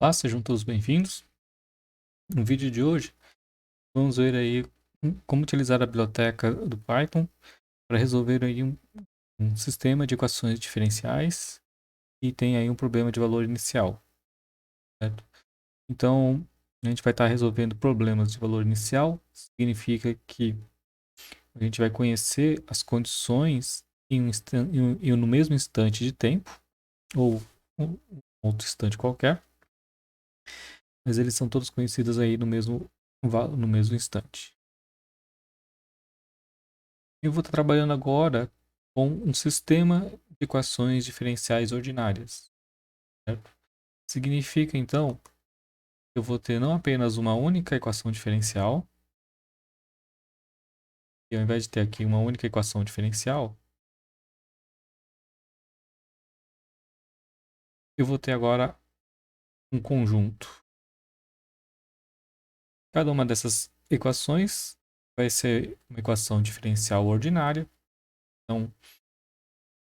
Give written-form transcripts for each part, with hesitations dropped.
Olá, sejam todos bem-vindos. No vídeo de hoje, vamos ver aí como utilizar a biblioteca do Python para resolver aí um sistema de equações diferenciais e tem aí um problema de valor inicial, certo? Então, a gente vai estar resolvendo problemas de valor inicial, significa que a gente vai conhecer as condições no mesmo instante de tempo, ou um outro instante qualquer, mas eles são todos conhecidos aí no mesmo instante. Eu vou estar trabalhando agora com um sistema de equações diferenciais ordinárias, certo? Significa, então, que eu vou ter não apenas uma única equação diferencial, e ao invés de ter aqui uma única equação diferencial, eu vou ter agora um conjunto. Cada uma dessas equações vai ser uma equação diferencial ordinária. Então,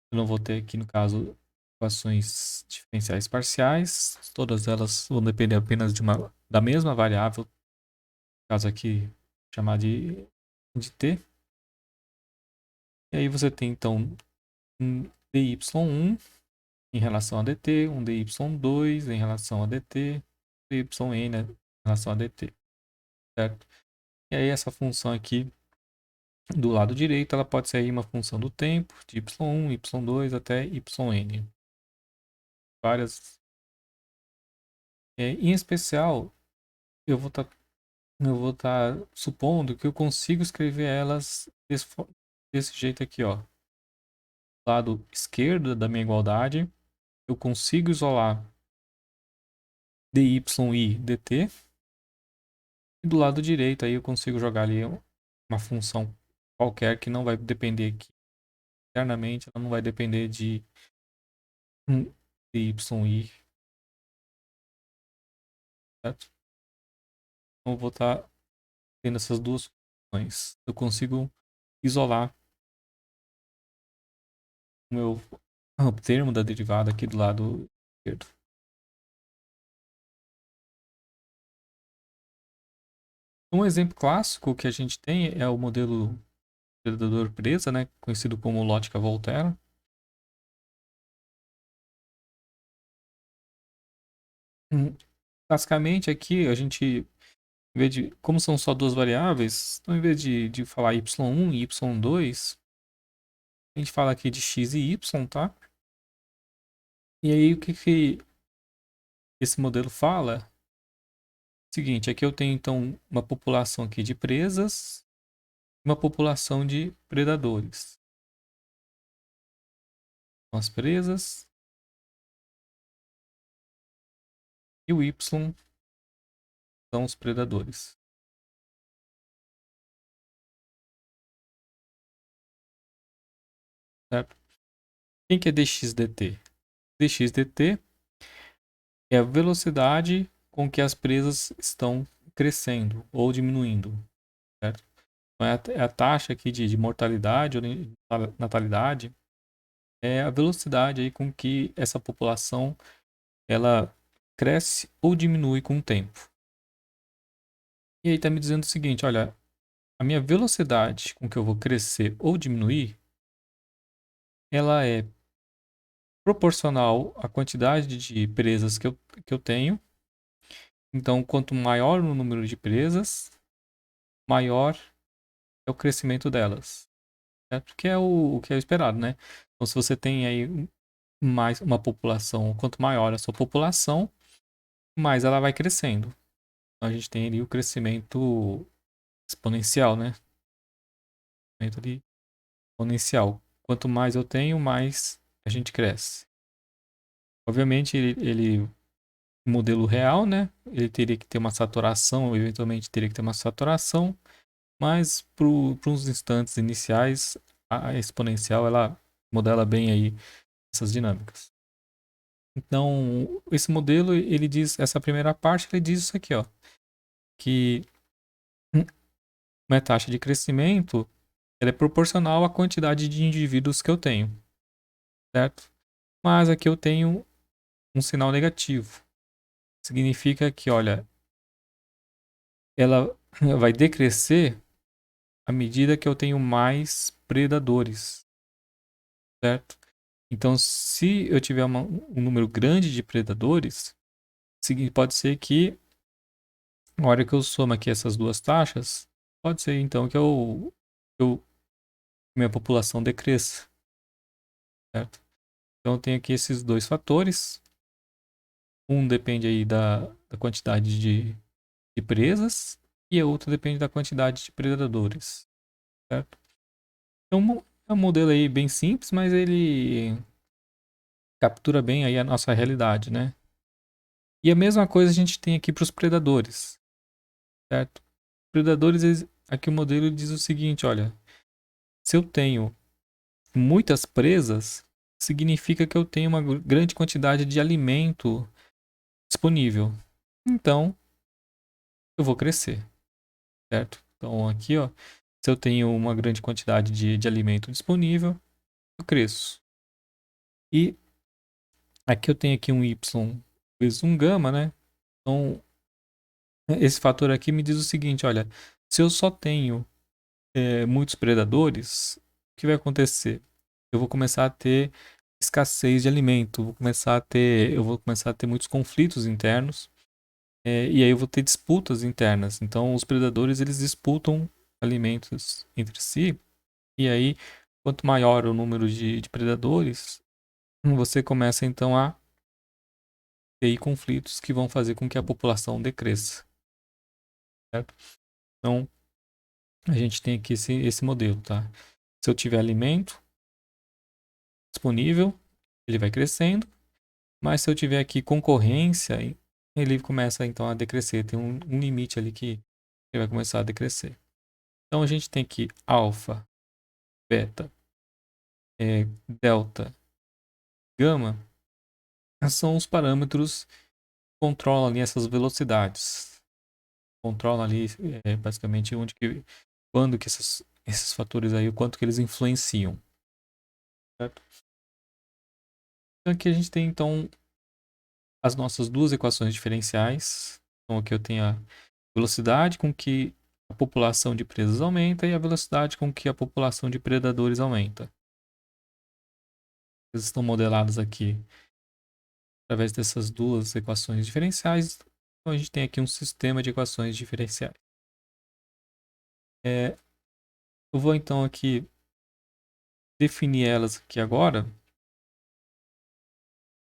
eu não vou ter aqui, no caso, equações diferenciais parciais. Todas elas vão depender apenas da mesma variável, caso aqui chamar de t. E aí você tem então um dy1 em relação a dt, um dy2 em relação a dt, dyn em relação a dt, certo? E aí essa função aqui do lado direito, ela pode ser aí uma função do tempo, de y1, y2 até yn. Várias. Em especial, eu vou estar supondo que eu consigo escrever elas desse jeito aqui, ó. Lado esquerdo da minha igualdade, eu consigo isolar dy e dt. E do lado direito aí eu consigo jogar ali uma função qualquer que não vai depender aqui. Internamente ela não vai depender de dy e, certo? Então eu vou estar tendo essas duas funções. Eu consigo isolar o termo da derivada aqui do lado esquerdo. Um exemplo clássico que a gente tem é o modelo predador-presa, né, conhecido como Lotka-Volterra. Basicamente aqui a gente, em vez de, como são só duas variáveis, então em vez de falar y1 e y2, a gente fala aqui de x e y, tá? E aí o que esse modelo fala? Seguinte, aqui eu tenho então uma população aqui de presas, uma população de predadores. São as presas e o y são os predadores. Certo? Quem que é dx/dt? Dx/dt é a velocidade com que as presas estão crescendo ou diminuindo, certo? Então é a taxa aqui de mortalidade ou de natalidade, é a velocidade aí com que essa população ela cresce ou diminui com o tempo. E aí está me dizendo o seguinte, olha, a minha velocidade com que eu vou crescer ou diminuir, ela é proporcional à quantidade de presas que eu tenho. Então, quanto maior o número de presas, maior é o crescimento delas. Certo? Que é o que é esperado, né? Então, se você tem aí mais uma população, quanto maior a sua população, mais ela vai crescendo. Então, a gente tem ali o crescimento exponencial, né? Crescimento ali exponencial. Quanto mais eu tenho, mais a gente cresce. Obviamente, ele modelo real, né? Ele teria que ter uma saturação, eventualmente teria que ter uma saturação, mas para uns instantes iniciais, a exponencial ela modela bem aí essas dinâmicas. Então, esse modelo, ele diz, essa primeira parte, ele diz isso aqui, ó, que uma taxa de crescimento ela é proporcional à quantidade de indivíduos que eu tenho, certo? Mas aqui eu tenho um sinal negativo. significa que, olha, ela vai decrescer à medida que eu tenho mais predadores, certo? Então, se eu tiver um número grande de predadores, pode ser que, na hora que eu somo aqui essas duas taxas, pode ser então que minha população decresça, certo? Então, eu tenho aqui esses dois fatores. Um depende aí da quantidade de presas e a outra depende da quantidade de predadores, certo? Então, é um modelo aí bem simples, mas ele captura bem aí a nossa realidade, né? E a mesma coisa a gente tem aqui para os predadores, certo? Predadores, aqui o modelo diz o seguinte, olha, se eu tenho muitas presas, significa que eu tenho uma grande quantidade de alimento disponível. Então, eu vou crescer, certo? Então, aqui, ó, se eu tenho uma grande quantidade de alimento disponível, eu cresço. E aqui eu tenho aqui um y vezes um gama, né? Então, esse fator aqui me diz o seguinte, olha, se eu só tenho muitos predadores, o que vai acontecer? Eu vou começar a ter escassez de alimento, eu vou começar a ter muitos conflitos internos, e aí eu vou ter disputas internas. Então, os predadores, eles disputam alimentos entre si, e aí, quanto maior o número de predadores, você começa então a ter aí conflitos que vão fazer com que a população decresça, certo? Então, a gente tem aqui esse modelo, tá? Se eu tiver alimento disponível, ele vai crescendo, mas se eu tiver aqui concorrência, ele começa então a decrescer, tem um limite ali que ele vai começar a decrescer. Então a gente tem aqui alfa, beta, delta, gama, são os parâmetros que controlam ali essas velocidades. Controlam ali basicamente quando que esses fatores aí, o quanto que eles influenciam. Certo? Então aqui a gente tem então as nossas duas equações diferenciais. Então aqui eu tenho a velocidade com que a população de presas aumenta e a velocidade com que a população de predadores aumenta. Eles estão modelados aqui através dessas duas equações diferenciais. Então a gente tem aqui um sistema de equações diferenciais. Eu vou então aqui definir elas aqui agora,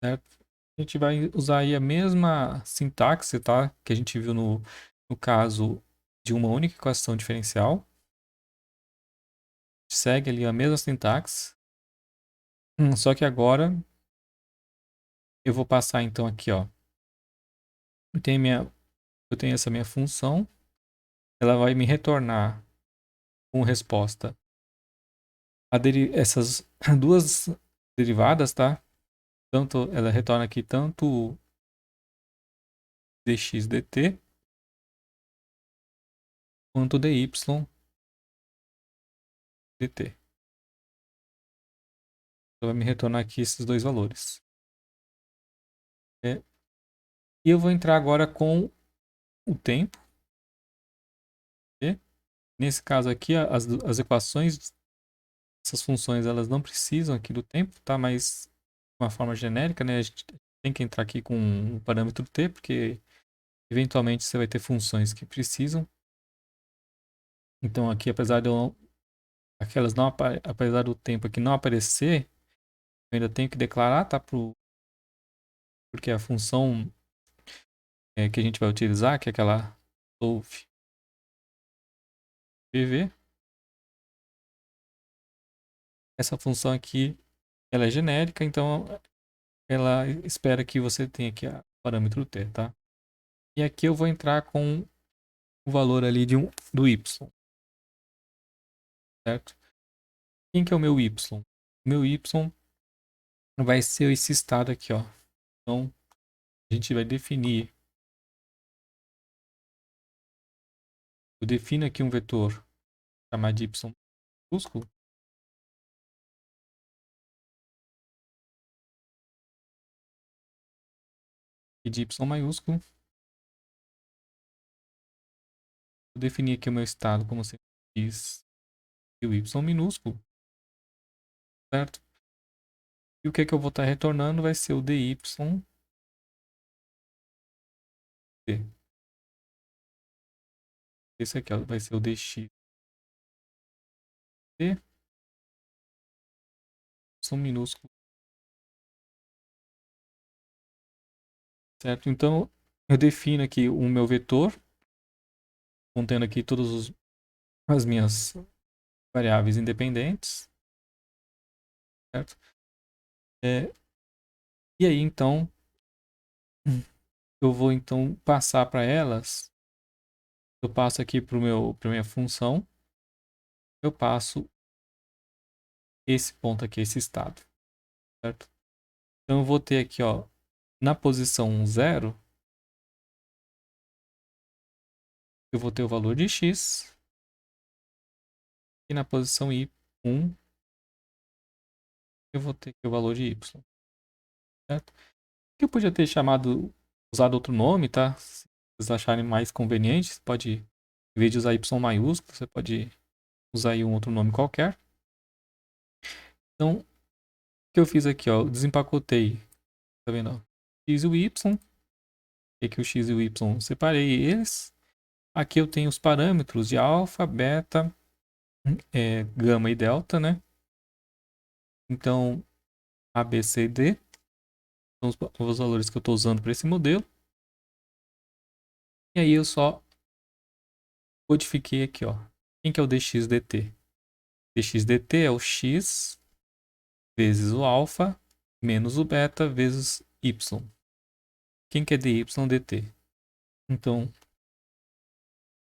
certo? A gente vai usar aí a mesma sintaxe, tá? Que a gente viu no caso de uma única equação diferencial. Segue ali a mesma sintaxe. Só que agora eu vou passar então aqui, ó. Eu tenho essa minha função. Ela vai me retornar com resposta essas duas derivadas, tá? Tanto ela retorna aqui tanto dx dt quanto dy dt. Então vai me retornar aqui esses dois valores. E eu vou entrar agora com o tempo. Nesse caso aqui, as equações, essas funções, elas não precisam aqui do tempo, tá? Mas de uma forma genérica, né? A gente tem que entrar aqui com o parâmetro t, porque eventualmente você vai ter funções que precisam. Então aqui, apesar do tempo aqui não aparecer, eu ainda tenho que declarar, tá? Porque a função que a gente vai utilizar, que é aquela solve pv, essa função aqui, ela é genérica, então ela espera que você tenha aqui o parâmetro t, tá? E aqui eu vou entrar com o valor ali do y, certo? Quem que é o meu y? O meu y vai ser esse estado aqui, ó. Então, a gente vai definir. Eu defino aqui um vetor chamado de y minúsculo. e de y maiúsculo. Vou definir aqui o meu estado como sendo x e o y minúsculo, certo? E o que é que eu vou estar retornando vai ser o dy t. Esse aqui ó, vai ser o dx t, y minúsculo, certo? Então, eu defino aqui o meu vetor, contendo aqui todas as minhas variáveis independentes, certo? E aí, então, eu vou então passar para elas. Eu passo aqui para minha função, eu passo esse ponto aqui, esse estado, certo? Então eu vou ter aqui, ó, na posição 0, eu vou ter o valor de x, e na posição 1, eu vou ter aqui o valor de y, certo? Que eu podia ter usado outro nome, tá? Se vocês acharem mais conveniente, você pode, em vez de usar y maiúsculo, você pode usar aí um outro nome qualquer. Então, o que eu fiz aqui, ó, eu desempacotei, tá vendo? Ó, x e o y, e aqui o x e o y, separei eles. Aqui eu tenho os parâmetros de alfa, beta, gama e delta, né? Então, A, B, C e D são os valores que eu estou usando para esse modelo. E aí eu só codifiquei aqui, ó. Quem que é o dx dt? Dx dt é o x vezes o alfa menos o beta vezes y. Quem que é dy dt? Então,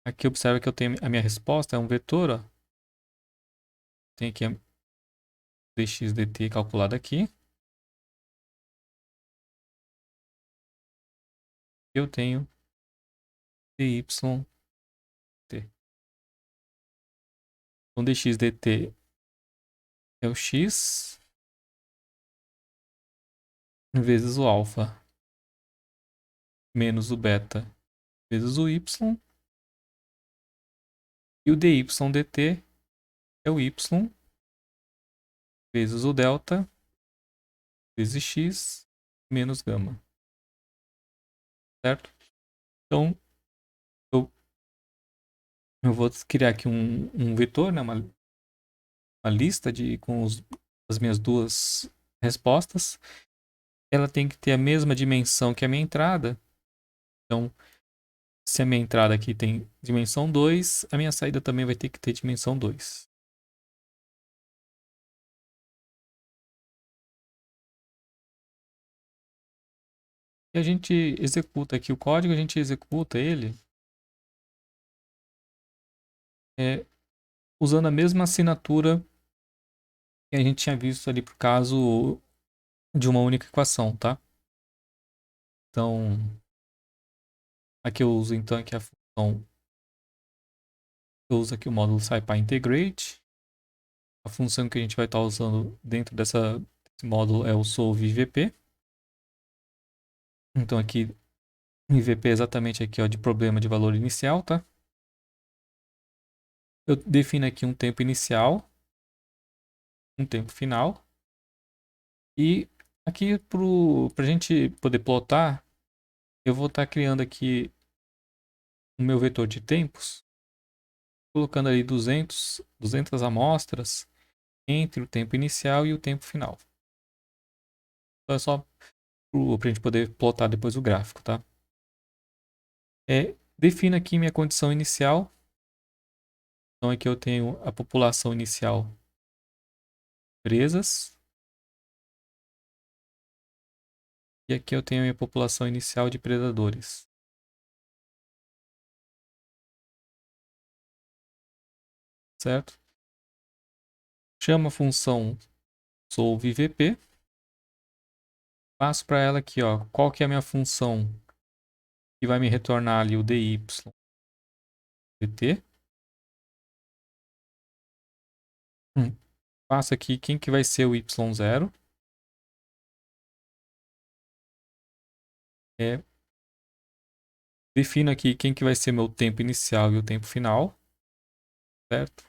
aqui observa que eu tenho a minha resposta é um vetor, ó. Tem aqui a dx dt calculada aqui. Eu tenho dy t. Então, dx dt é o x vezes o alfa menos o beta vezes o y. E o dy dt é o y vezes o delta vezes x menos gama. Certo? Então, eu vou criar aqui um vetor, né? Uma lista com as minhas duas respostas. Ela tem que ter a mesma dimensão que a minha entrada. Então, se a minha entrada aqui tem dimensão 2, a minha saída também vai ter que ter dimensão 2. E a gente executa aqui o código, a gente executa ele usando a mesma assinatura que a gente tinha visto ali para o caso de uma única equação, tá? Então, aqui eu uso então aqui a função, eu uso aqui o módulo scipyIntegrate. A função que a gente vai estar usando dentro desse módulo é o solveIVP. Então aqui, IVP é exatamente aqui, ó, de problema de valor inicial, tá? Eu defino aqui um tempo inicial, um tempo final. E aqui para a gente poder plotar, eu vou estar criando aqui o meu vetor de tempos, colocando ali 200 amostras entre o tempo inicial e o tempo final. Então é só para a gente poder plotar depois o gráfico, tá? Defino aqui minha condição inicial. Então aqui eu tenho a população inicial presas. E aqui eu tenho a minha população inicial de predadores. Certo? Chamo a função solveIVP. Passo para ela aqui, ó, qual que é a minha função que vai me retornar ali o dy dt. Passo aqui quem que vai ser o y0. defino aqui quem que vai ser meu tempo inicial e o tempo final, certo?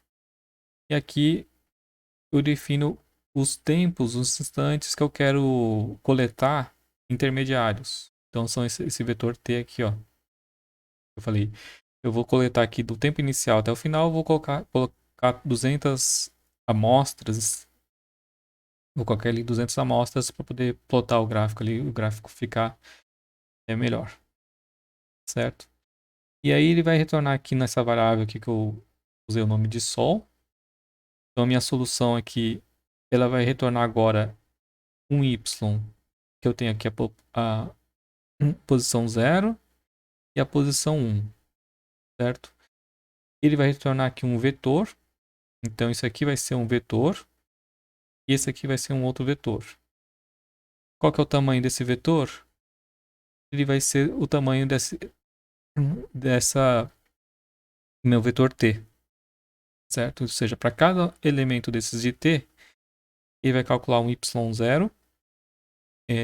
E aqui eu defino os tempos, os instantes que eu quero coletar intermediários. Então são esse vetor T aqui, ó. Eu falei, eu vou coletar aqui do tempo inicial até o final, vou colocar 200 amostras, vou colocar ali 200 amostras para poder plotar o gráfico ali, o gráfico ficar melhor, certo? E aí ele vai retornar aqui nessa variável aqui que eu usei o nome de sol. Então a minha solução aqui, ela vai retornar agora um y, que eu tenho aqui a posição 0 e a posição 1, certo? Ele vai retornar aqui um vetor, então isso aqui vai ser um vetor e esse aqui vai ser um outro vetor. Qual que é o tamanho desse vetor? Ele vai ser o tamanho dessa meu vetor t, certo? Ou seja, para cada elemento desses de t, ele vai calcular um y0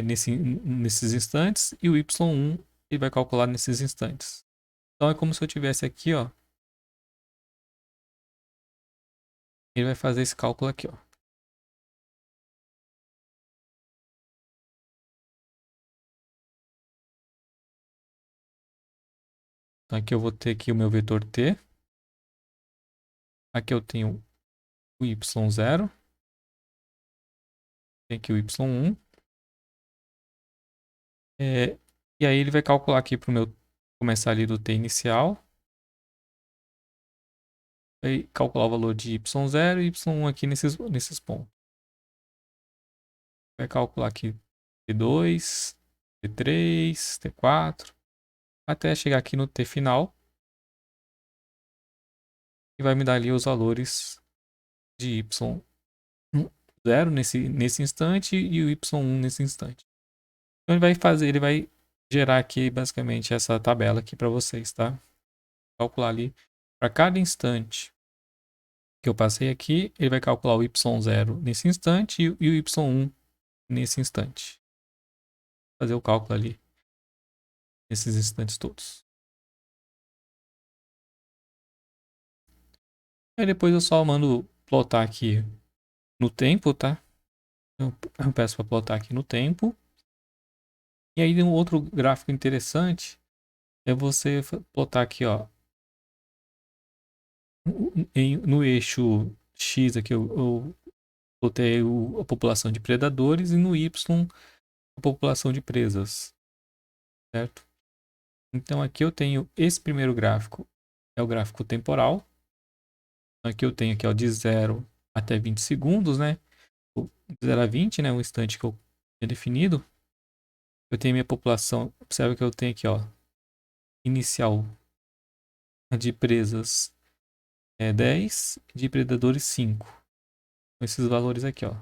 nesses instantes e o y1 ele vai calcular nesses instantes. Então é como se eu tivesse aqui, ó, ele vai fazer esse cálculo aqui, ó. Então aqui eu vou ter aqui o meu vetor t. Aqui eu tenho o y0. Tem aqui o y1. E aí ele vai calcular aqui para o meu começar ali do t inicial. Vai calcular o valor de y0 e y1 aqui nesses pontos. Vai calcular aqui t2, t3, t4, até chegar aqui no t final. E vai me dar ali os valores de y0 nesse instante e o y1 nesse instante. Então ele vai gerar aqui basicamente essa tabela aqui para vocês, tá? Calcular ali para cada instante que eu passei aqui, ele vai calcular o y0 nesse instante e o y1 nesse instante. Fazer o cálculo ali nesses instantes todos. Aí depois eu só mando plotar aqui no tempo, tá? Eu peço para plotar aqui no tempo. E aí um outro gráfico interessante é você plotar aqui, ó, no eixo X aqui eu plotei a população de predadores e no Y a população de presas, certo? Então aqui eu tenho esse primeiro gráfico, é o gráfico temporal. Aqui eu tenho aqui, ó, de 0 até 20 segundos, né? De 0 a 20, né? Um instante que eu tinha definido. Eu tenho minha população, observa que eu tenho aqui, ó, inicial de presas 10, de predadores 5. Com esses valores aqui, ó,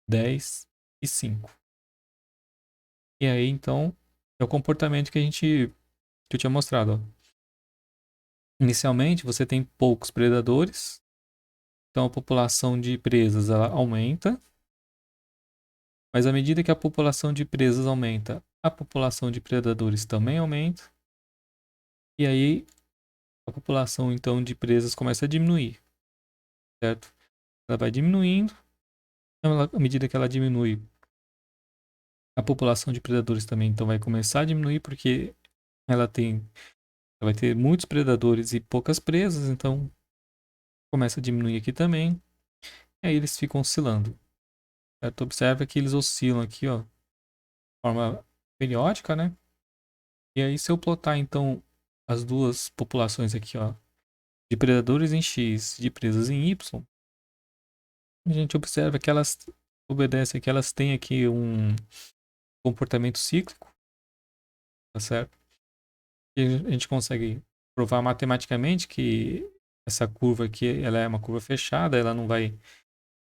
10 e 5. E aí, então, é o comportamento que eu tinha mostrado, ó. Inicialmente, você tem poucos predadores, então a população de presas ela aumenta, mas à medida que a população de presas aumenta, a população de predadores também aumenta, e aí a população então de presas começa a diminuir, certo? Ela vai diminuindo, à medida que ela diminui, a população de predadores também então vai começar a diminuir, porque ela vai ter muitos predadores e poucas presas, então começa a diminuir aqui também. E aí eles ficam oscilando. Certo? Observa que eles oscilam aqui, ó, de forma periódica, né? E aí se eu plotar então as duas populações aqui, ó, de predadores em X, de presas em Y, a gente observa que elas obedecem, que elas têm aqui um comportamento cíclico, tá certo? E a gente consegue provar matematicamente que essa curva aqui, ela é uma curva fechada, ela não vai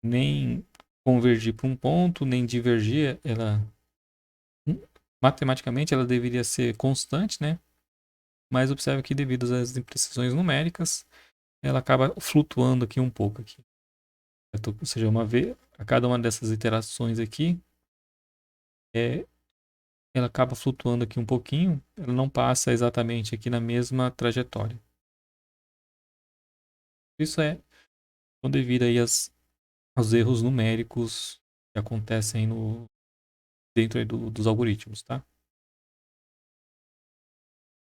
nem convergir para um ponto, nem divergir, ela matematicamente ela deveria ser constante, né? Mas observe que devido às imprecisões numéricas, ela acaba flutuando aqui um pouco aqui. Ou seja, a cada uma dessas iterações aqui, ela acaba flutuando aqui um pouquinho, ela não passa exatamente aqui na mesma trajetória. Isso é devido aí aos erros numéricos que acontecem dentro aí dos algoritmos, tá?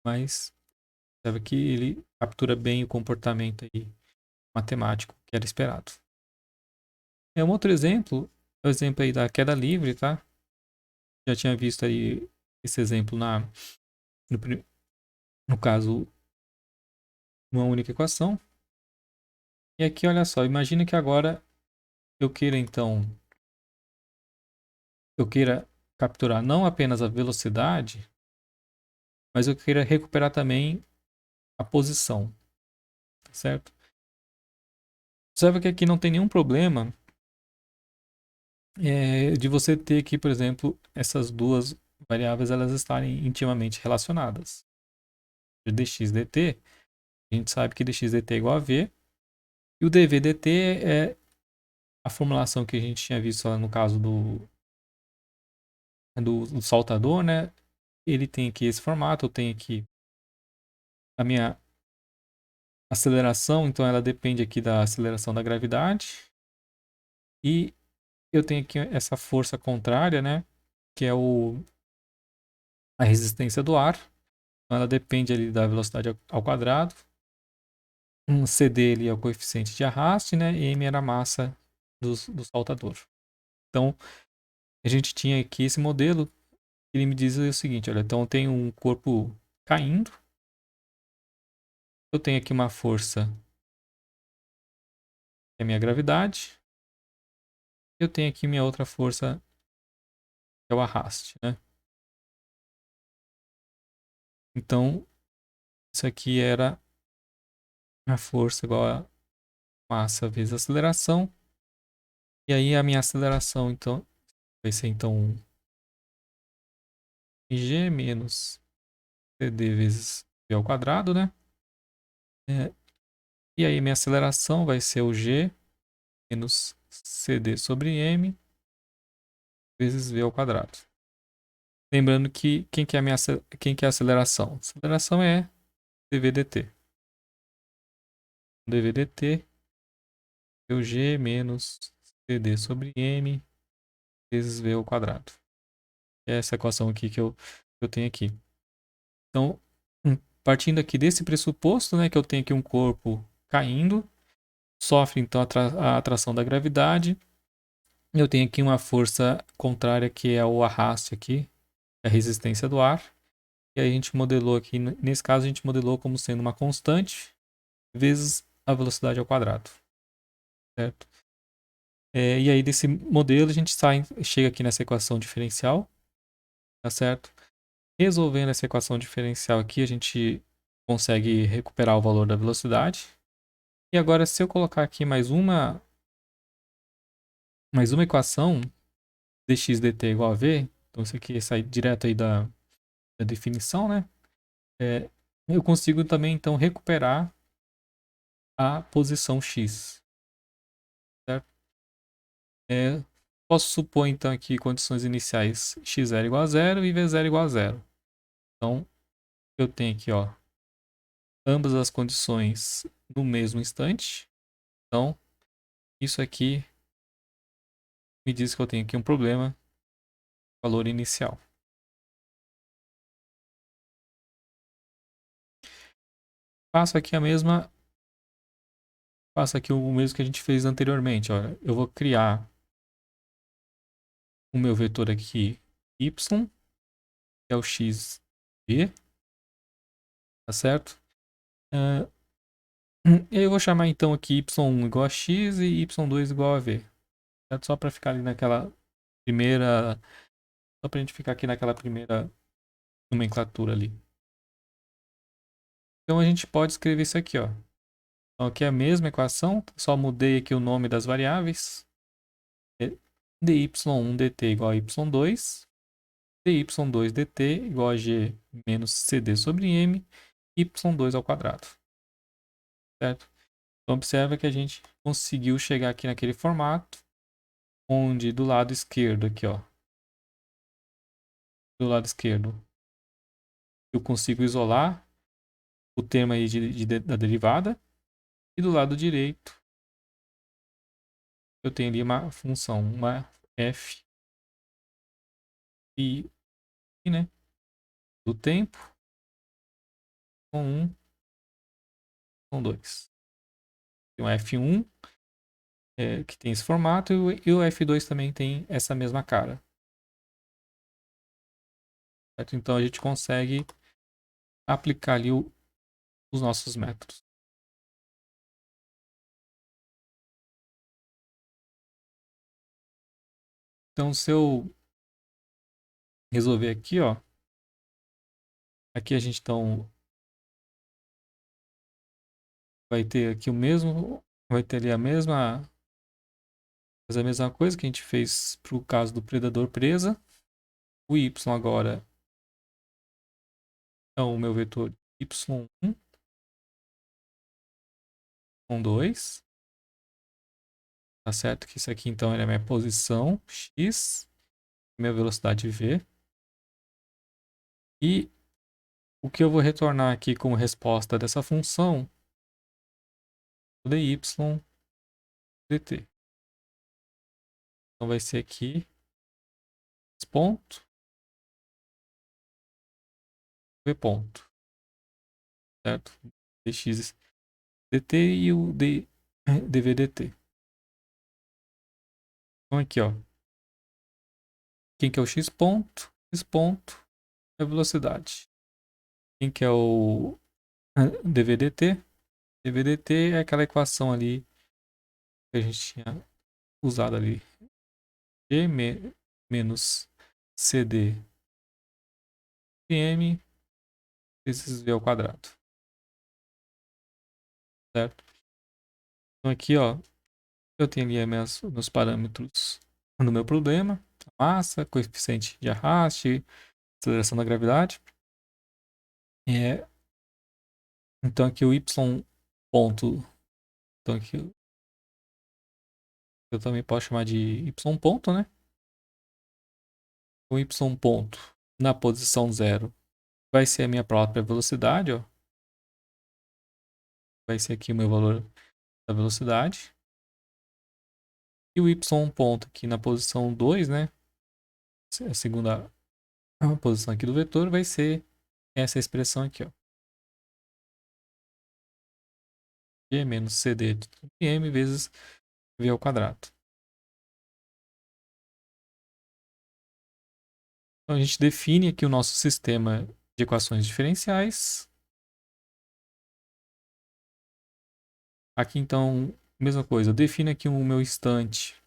Mas observa que ele captura bem o comportamento aí matemático que era esperado. Um outro exemplo, é o exemplo aí da queda livre, tá? Já tinha visto aí esse exemplo no caso, uma única equação. E aqui, olha só, imagina que agora eu queira capturar não apenas a velocidade, mas eu queira recuperar também a posição, certo? Observa que aqui não tem nenhum problema de você ter aqui, por exemplo, essas duas variáveis elas estarem intimamente relacionadas. dx dt, a gente sabe que dx dt é igual a v, e o dv dt é a formulação que a gente tinha visto lá no caso do saltador, né? Ele tem aqui esse formato, eu tenho aqui a minha aceleração, então ela depende aqui da aceleração da gravidade, e eu tenho aqui essa força contrária, né? Que é a resistência do ar. Então ela depende ali da velocidade ao quadrado. Um CD ali é o coeficiente de arraste, né? E M era a massa do saltador. Então, a gente tinha aqui esse modelo que ele me diz o seguinte, olha, então eu tenho um corpo caindo, eu tenho aqui uma força, que é a minha gravidade, eu tenho aqui minha outra força, que é o arraste, né? Então, isso aqui era a força igual a massa vezes a aceleração. E aí a minha aceleração, então, vai ser então G menos CD vezes V ao quadrado, né? E aí minha aceleração vai ser o G menos CD sobre M vezes V ao quadrado. Lembrando que quem que é a aceleração? A aceleração é dv dt. dv dt é o G menos CD sobre M vezes V ao quadrado. É essa equação aqui que eu tenho aqui. Então, partindo aqui desse pressuposto, né, que eu tenho aqui um corpo caindo, sofre então a atração da gravidade. Eu tenho aqui uma força contrária que é o arraste aqui, a resistência do ar. E aí a gente modelou aqui, nesse caso a gente modelou como sendo uma constante vezes a velocidade ao quadrado, certo? E aí desse modelo a gente chega aqui nessa equação diferencial, tá certo? Resolvendo essa equação diferencial aqui, a gente consegue recuperar o valor da velocidade. E agora, se eu colocar aqui mais uma equação, dx dt igual a v, então isso aqui sai direto aí da definição, né? Eu consigo também, então, recuperar a posição x, certo? Posso supor, então, aqui condições iniciais x0 igual a 0 e v0 igual a 0. Então, eu tenho aqui, ó, ambas as condições no mesmo instante. Então, isso aqui me diz que eu tenho aqui um problema, valor inicial. Faço aqui o mesmo que a gente fez anteriormente. Ó. Eu vou criar o meu vetor aqui y, que é o x, v, tá certo? Eu vou chamar então aqui y1 igual a x e y2 igual a v. Certo? Só para ficar ali naquela primeira... Só para a gente ficar aqui naquela primeira nomenclatura ali. Então a gente pode escrever isso aqui, ó. Então aqui é a mesma equação, só mudei aqui o nome das variáveis. dy1 dt igual a y2, dy2 dt igual a g menos cd sobre m, y2 ao quadrado. Certo? Então observa que a gente conseguiu chegar aqui naquele formato, onde do lado esquerdo aqui, ó, do lado esquerdo, eu consigo isolar o termo aí da derivada. E do lado direito, eu tenho ali uma função, uma f e, né, do tempo com 1, com 2. Tem o F1, que tem esse formato, e o F2 também tem essa mesma cara. Certo? Então a gente consegue aplicar ali os nossos métodos. Então se eu resolver aqui, ó, aqui a gente então vai ter aqui o mesmo, vai ter ali a mesma, fazer a mesma coisa que a gente fez para o caso do predador presa. O y agora é o meu vetor y1 com 2. Tá certo que isso aqui então é a minha posição x, minha velocidade v. E o que eu vou retornar aqui como resposta dessa função, o dy dt. Então vai ser aqui x ponto, v ponto, certo? dx dt e o dv dt. Então aqui, ó, quem que é o x ponto? X ponto é a velocidade. Quem que é o dv dt? dv dt é aquela equação ali que a gente tinha usado ali. G menos CD m vezes v ao quadrado. Certo? Então aqui, ó, eu tenho ali meus parâmetros no meu problema. Massa, coeficiente de arraste, aceleração da gravidade. Então aqui o y ponto. Então aqui eu também posso chamar de y ponto, né? O y ponto na posição 0 vai ser a minha própria velocidade, ó. Vai ser aqui o meu valor da velocidade. E o y ponto aqui na posição 2, né? A segunda posição aqui do vetor vai ser essa expressão aqui, ó. G menos CD de m vezes v ao quadrado. Então a gente define aqui o nosso sistema de equações diferenciais. Aqui então, mesma coisa, eu defino aqui o meu instante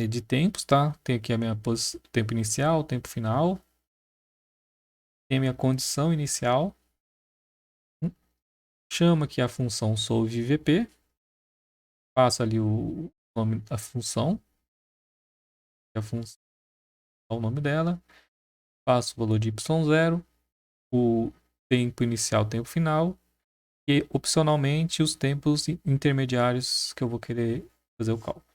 de tempos, tá? Tem aqui a minha tempo inicial, tempo final. Tem a minha condição inicial. Chamo aqui a função solve_vp. Passo ali o nome da função. A função é o nome dela. Passo o valor de y0, o tempo inicial, tempo final. E, opcionalmente, os tempos intermediários que eu vou querer fazer o cálculo.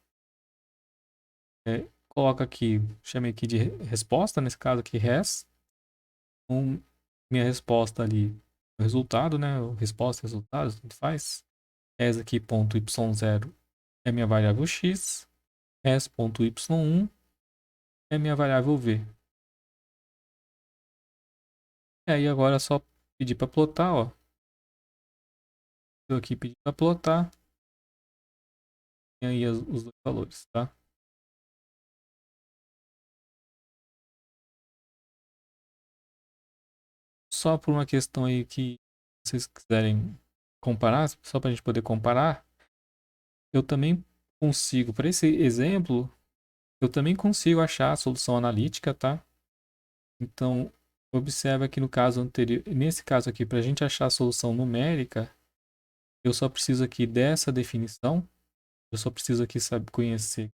Coloco aqui, chamei aqui de resposta, nesse caso aqui res. Minha resposta ali, o resultado, né? Resposta, resultado, tanto faz. Res aqui, ponto y0 é minha variável x. Res ponto y1 é minha variável v. E aí agora é só pedir para plotar, ó. Eu aqui pedi para plotar. E aí os dois valores, tá? Só por uma questão aí que vocês quiserem comparar, só para a gente poder comparar, eu também consigo, para esse exemplo, eu também consigo achar a solução analítica, tá? Então, observa que no caso anterior, nesse caso aqui, para a gente achar a solução numérica, eu só preciso aqui dessa definição, eu só preciso aqui saber conhecer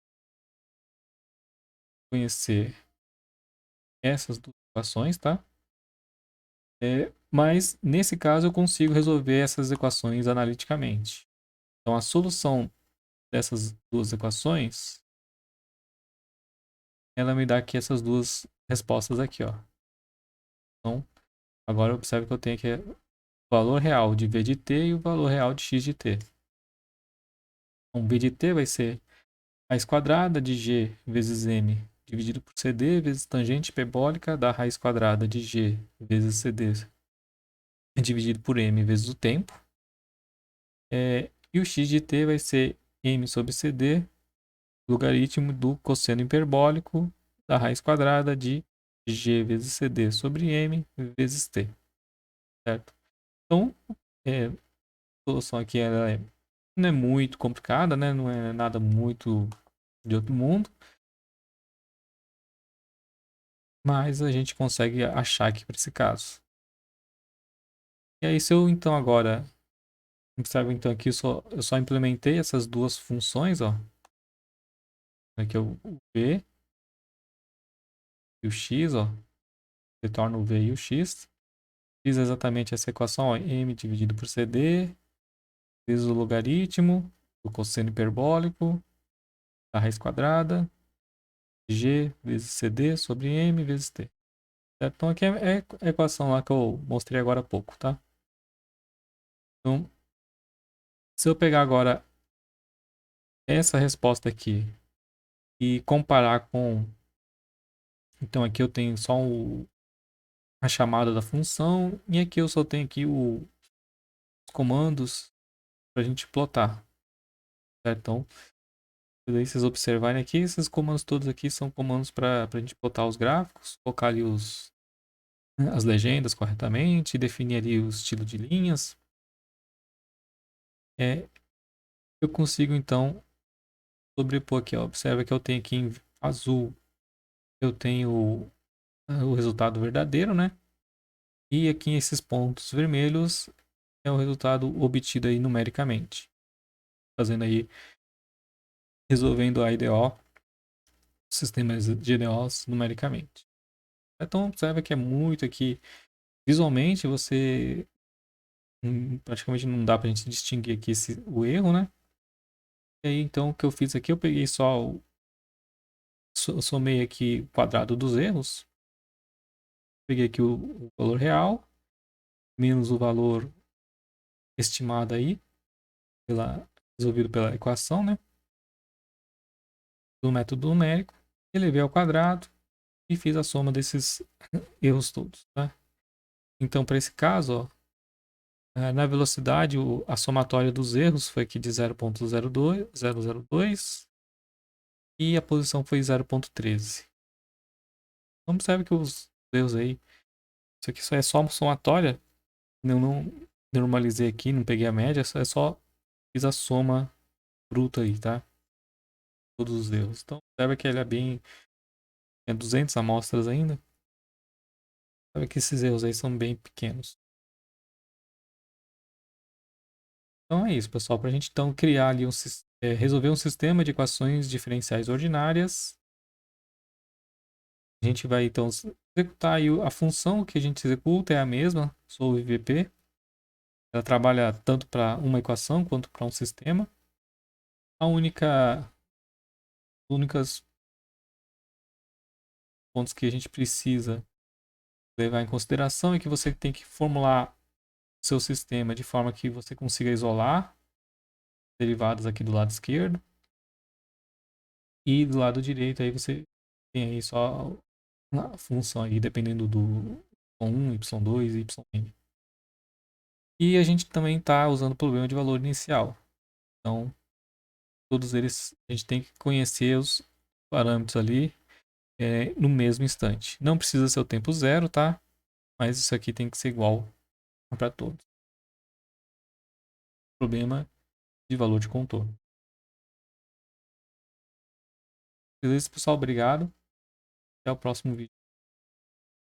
essas duas equações, tá? Mas nesse caso eu consigo resolver essas equações analiticamente. Então a solução dessas duas equações, ela me dá aqui essas duas respostas aqui, ó. Então, agora observe que eu tenho aqui o valor real de v de t e o valor real de x de t. Então, v de t vai ser raiz quadrada de g vezes m dividido por cd vezes tangente hiperbólica da raiz quadrada de g vezes cd dividido por m vezes o tempo. E o x de t vai ser m sobre cd, logaritmo do cosseno hiperbólico da raiz quadrada de g vezes cd sobre m vezes t. Certo? Então, a solução aqui não é muito complicada, né? Não é nada muito de outro mundo. Mas a gente consegue achar aqui para esse caso. E aí, se eu então agora observo então aqui, eu só implementei essas duas funções, ó. Aqui é o v e o x, ó. Retorno o v e o x. Fiz exatamente essa equação, ó, m dividido por cd, vezes o logaritmo do cosseno hiperbólico da raiz quadrada, g vezes cd sobre m vezes t. Certo? Então aqui é a equação lá que eu mostrei agora há pouco, tá? Então, se eu pegar agora essa resposta aqui e comparar com... Então aqui eu tenho só a chamada da função e aqui eu só tenho aqui os comandos para a gente plotar. Certo? Então, se vocês observarem aqui, esses comandos todos aqui são comandos para a gente plotar os gráficos, colocar ali as legendas corretamente, definir ali o estilo de linhas. Eu consigo então sobrepor aqui, ó. Observa que eu tenho aqui em azul, eu tenho o resultado verdadeiro, né? E aqui esses pontos vermelhos é o resultado obtido aí numericamente. Fazendo aí, resolvendo a IDO, sistemas de IDOs numericamente. Então observa que é muito aqui, visualmente você praticamente não dá pra gente distinguir aqui o erro, né? E aí então o que eu fiz aqui, eu peguei só, somei aqui o quadrado dos erros, peguei aqui o valor real, menos o valor estimado aí, resolvido pela equação, né? Do método numérico, elevei ao quadrado e fiz a soma desses erros todos, tá? Então, para esse caso, ó, na velocidade, a somatória dos erros foi aqui de 0.002 e a posição foi 0.13. Então, observe que os erros aí, isso aqui só é só uma somatória, eu não normalizei aqui, não peguei a média, é só fiz a soma bruta aí, tá? Todos os erros. Então, observe que ele é bem... É 200 amostras ainda. Sabe que esses erros aí são bem pequenos. Então é isso, pessoal. Para a gente então criar ali resolver um sistema de equações diferenciais ordinárias, a gente vai então executar aí a função que a gente executa é a mesma, solve VP. Ela trabalha tanto para uma equação quanto para um sistema. A únicas pontos que a gente precisa levar em consideração é que você tem que formular o seu sistema de forma que você consiga isolar derivadas aqui do lado esquerdo. E do lado direito aí você tem aí só a função aí, dependendo do y1, y2 e yn. E a gente também está usando o problema de valor inicial. Então, todos eles, a gente tem que conhecer os parâmetros ali no mesmo instante. Não precisa ser o tempo zero, tá? Mas isso aqui tem que ser igual para todos. Problema de valor de contorno. Beleza, pessoal? Obrigado. Até o próximo vídeo.